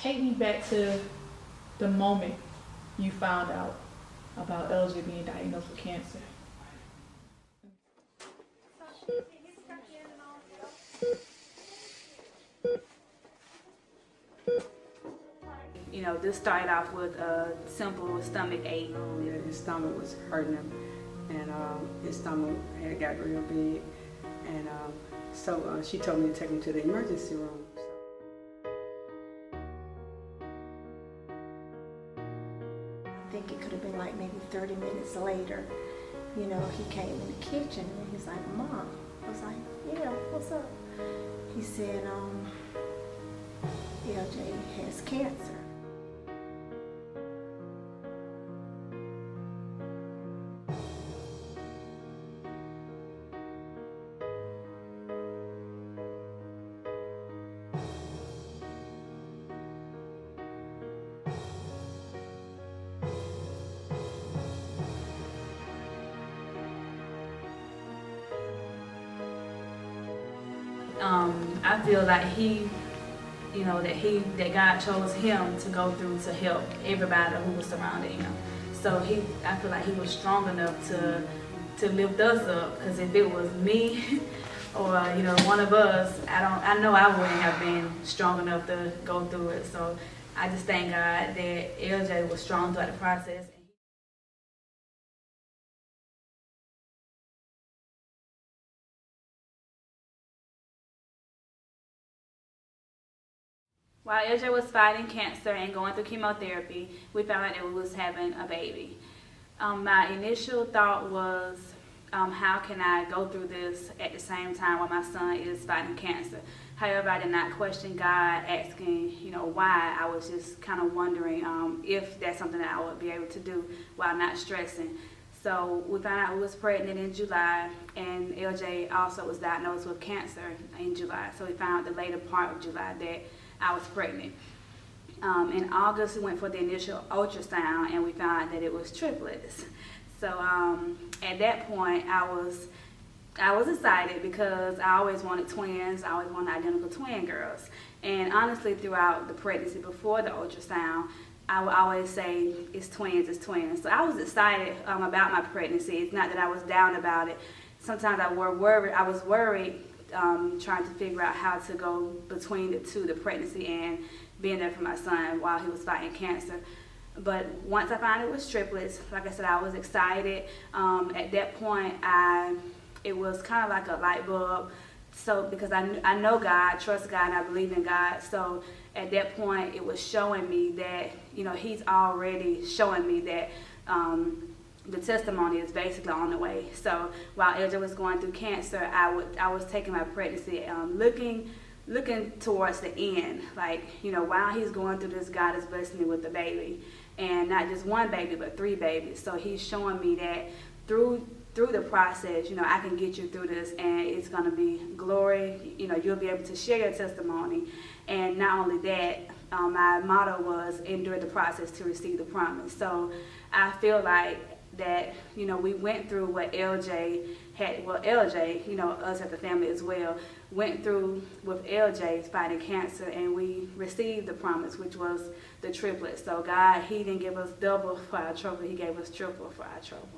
take me back to the moment you found out about LJ being diagnosed with cancer. You know, this started off with a simple stomach ache. Yeah, his stomach was hurting him, and his stomach had got real big, and so she told me to take him to the emergency room. I think it could have been like maybe 30 minutes later, you know, he came in the kitchen and he's like, "Mom." I was like, "Yeah, what's up?" He said, LJ has cancer. I feel like that God chose him to go through to help everybody who was surrounding him. So I feel like he was strong enough to lift us up. Because if it was me or one of us, I know I wouldn't have been strong enough to go through it. So I just thank God that LJ was strong throughout the process. While LJ was fighting cancer and going through chemotherapy, we found out that we was having a baby. My initial thought was, how can I go through this at the same time while my son is fighting cancer? However, I did not question God, asking, why. I was just kind of wondering if that's something that I would be able to do while not stressing. So we found out we was pregnant in July, and LJ also was diagnosed with cancer in July. So we found out the later part of July that I was pregnant. In August, we went for the initial ultrasound, and we found out that it was triplets. So at that point, I was excited because I always wanted twins. I always wanted identical twin girls. And honestly, throughout the pregnancy, before the ultrasound, I would always say, it's twins, it's twins. So I was excited about my pregnancy. It's not that I was down about it. Sometimes I was worried trying to figure out how to go between the two, the pregnancy and being there for my son while he was fighting cancer. But once I found it was triplets, like I said, I was excited. At that point, it was kind of like a light bulb. So because I know God, trust God, and I believe in God. So at that point, it was showing me that, he's already showing me that the testimony is basically on the way. So while LJ was going through cancer, I was taking my pregnancy, looking towards the end. Like, while he's going through this, God is blessing me with a baby. And not just one baby, but 3 babies. So he's showing me that through the process, I can get you through this, and it's going to be glory. You'll be able to share your testimony. And not only that, my motto was endure the process to receive the promise. So I feel like that, we went through what LJ had, LJ, us as a family as well, went through with LJ fighting cancer, and we received the promise, which was the triplets. So God, he didn't give us double for our trouble, he gave us triple for our trouble.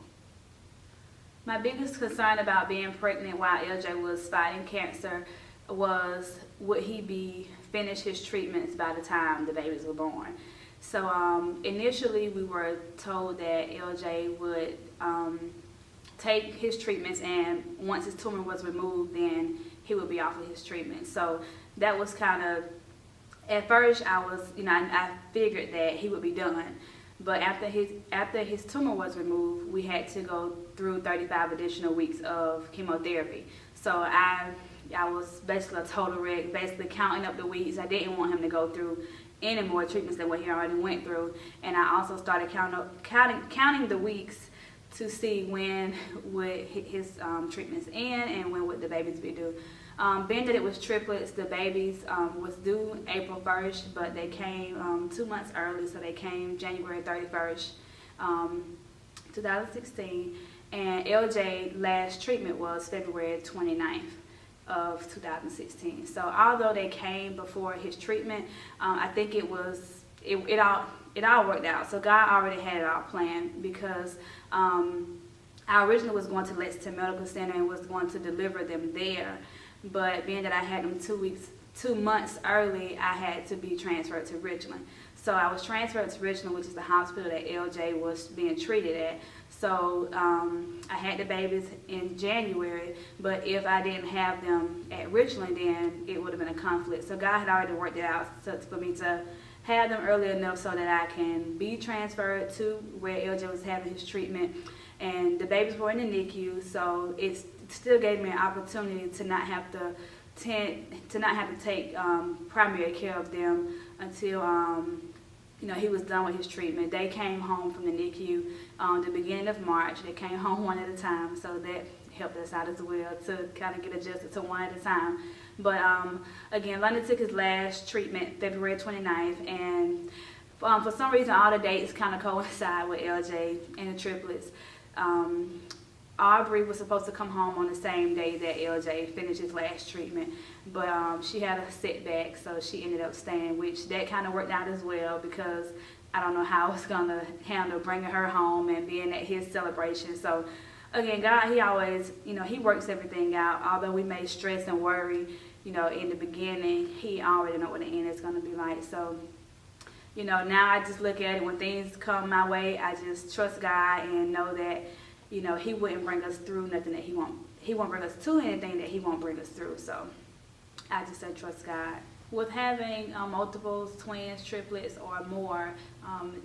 My biggest concern about being pregnant while LJ was fighting cancer was, would he be finished his treatments by the time the babies were born? So initially we were told that LJ would take his treatments, and once his tumor was removed, then he would be off of his treatment. So that was kind of, at first I figured that he would be done. But after his tumor was removed, we had to go through 35 additional weeks of chemotherapy. So I was basically a total wreck, basically counting up the weeks. I didn't want him to go through any more treatments than what he already went through. And I also started counting the weeks to see when would his treatments end and when would the babies be due. Being that it was triplets, the babies was due April 1st, but they came 2 months early, so they came January 31st, 2016. And LJ last treatment was February 29th. of 2016. So although they came before his treatment, I think it all worked out. So God already had it all planned, because I originally was going to Lexington Medical Center and was going to deliver them there, but being that I had them 2 months early, I had to be transferred to Richland. So I was transferred to Richland, which is the hospital that LJ was being treated at. So I had the babies in January, but if I didn't have them at Richland, then it would have been a conflict. So God had already worked it out for me to have them early enough so that I can be transferred to where LJ was having his treatment. And the babies were in the NICU, so it still gave me an opportunity to not have to take primary care of them until he was done with his treatment. They came home from the NICU the beginning of March. They came home one at a time, so that helped us out as well to kind of get adjusted to one at a time. But again, London took his last treatment February 29th, and for some reason all the dates kind of coincide with LJ and the triplets. Aubrey was supposed to come home on the same day that LJ finished his last treatment, but she had a setback, so she ended up staying, which that kind of worked out as well, because I don't know how I was going to handle bringing her home and being at his celebration. So again, God, he always, he works everything out. Although we may stress and worry, in the beginning, he already know what the end is going to be like. So, now I just look at it, when things come my way, I just trust God and know that, he wouldn't bring us through nothing that he won't bring us to anything that he won't bring us through. So I just say trust God. With having multiples, twins, triplets, or more,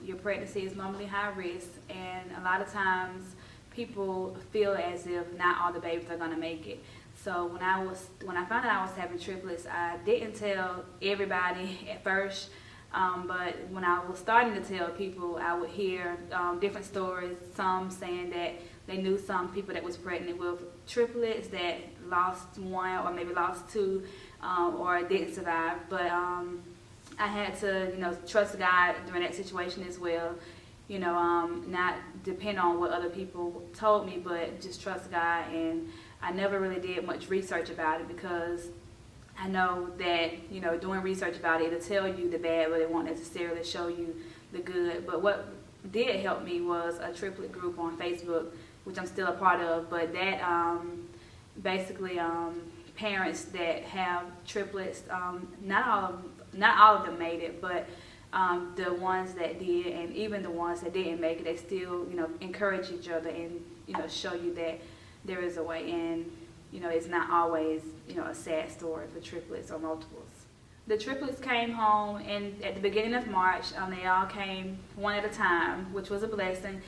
your pregnancy is normally high risk, and a lot of times people feel as if not all the babies are going to make it. So when I found out I was having triplets, I didn't tell everybody at first, but when I was starting to tell people, I would hear different stories, some saying that they knew some people that was pregnant with triplets that lost one or maybe lost two, or didn't survive. But I had to, trust God during that situation as well. Not depend on what other people told me, but just trust God. And I never really did much research about it, because I know that, doing research about it, it'll tell you the bad, but it won't necessarily show you the good. But what did help me was a triplet group on Facebook, which I'm still a part of, but that basically parents that have triplets, not all of them made it, but the ones that did, and even the ones that didn't make it, they still, encourage each other and, show you that there is a way, and, it's not always, a sad story for triplets or multiples. The triplets came home, and at the beginning of March, they all came one at a time, which was a blessing.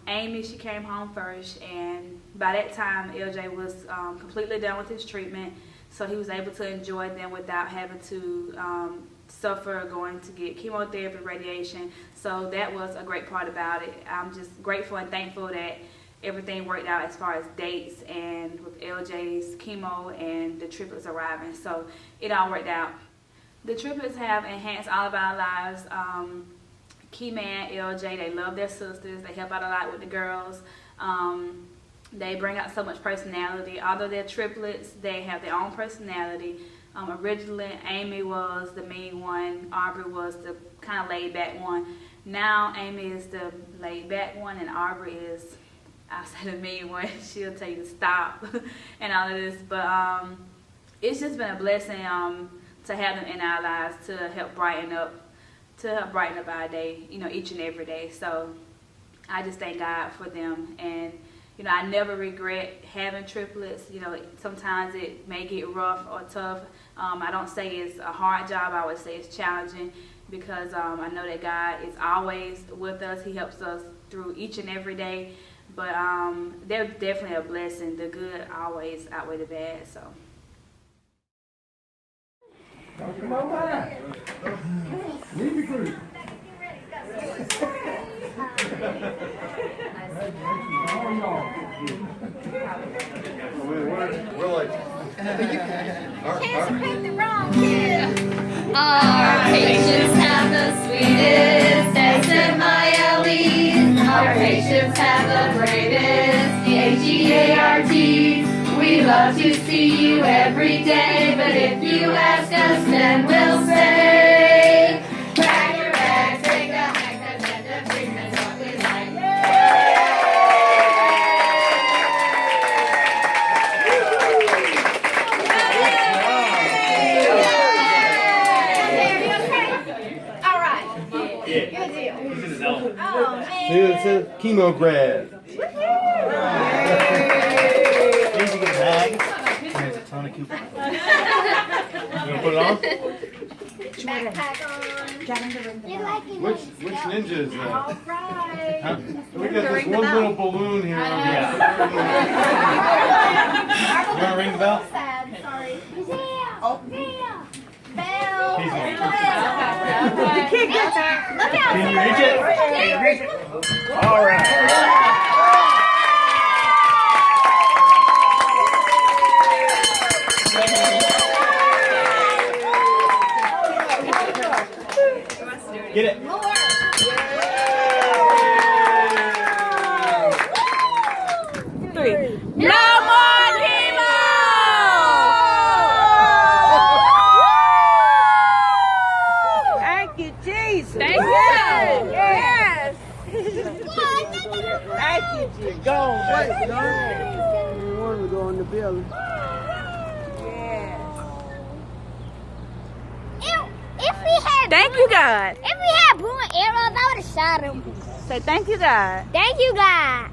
Amy, she came home first, and by that time, LJ was completely done with his treatment, so he was able to enjoy them without having to suffer going to get chemotherapy, radiation. So that was a great part about it. I'm just grateful and thankful that everything worked out as far as dates and with LJ's chemo and the triplets arriving. So it all worked out. The triplets have enhanced all of our lives. Key Man, LJ, they love their sisters. They help out a lot with the girls. They bring out so much personality. Although they're triplets, they have their own personality. Originally, Amy was the mean one. Aubrey was the kind of laid-back one. Now, Amy is the laid-back one, and Aubrey is, I'll say, the mean one. She'll tell you to stop and all of this. But it's just been a blessing to have them in our lives to help brighten up our day, each and every day. So I just thank God for them. And, I never regret having triplets. Sometimes it may get rough or tough. I don't say it's a hard job. I would say it's challenging, because I know that God is always with us. He helps us through each and every day. But they're definitely a blessing. The good always outweigh the bad. So. Come on by. Leave the group. We're like, Cancer picked the wrong kid. Our patients have the sweetest SMILEs. Our patients have the bravest AGARTs. We love to see you every day, but if you ask us, then we'll say, pack your bags, take a hike, 'cause at the freak, that's what we like. All right. Yeah. Good deal. This is Zelda. Oh, man. It's a chemo grad. Easy to get a bag. There's a ton of coupons. You gonna put it on? Backpack on. Which ninja is that? All right. Huh? We got this one little balloon here. Yeah. You wanna ring the bell? Sad, sorry. Oh. Bell. He's on. You can't get that. Look out. Can you reach it? Can you reach it? All right. Get it. No more chemo! Thank you, Jesus. Thank you. Yes. Thank you, Jesus. Go. Go. We want to go in the building. Yes. If we had Thank you, God. if we had boom and arrows, I would have shot him. Say thank you, God. Thank you, God.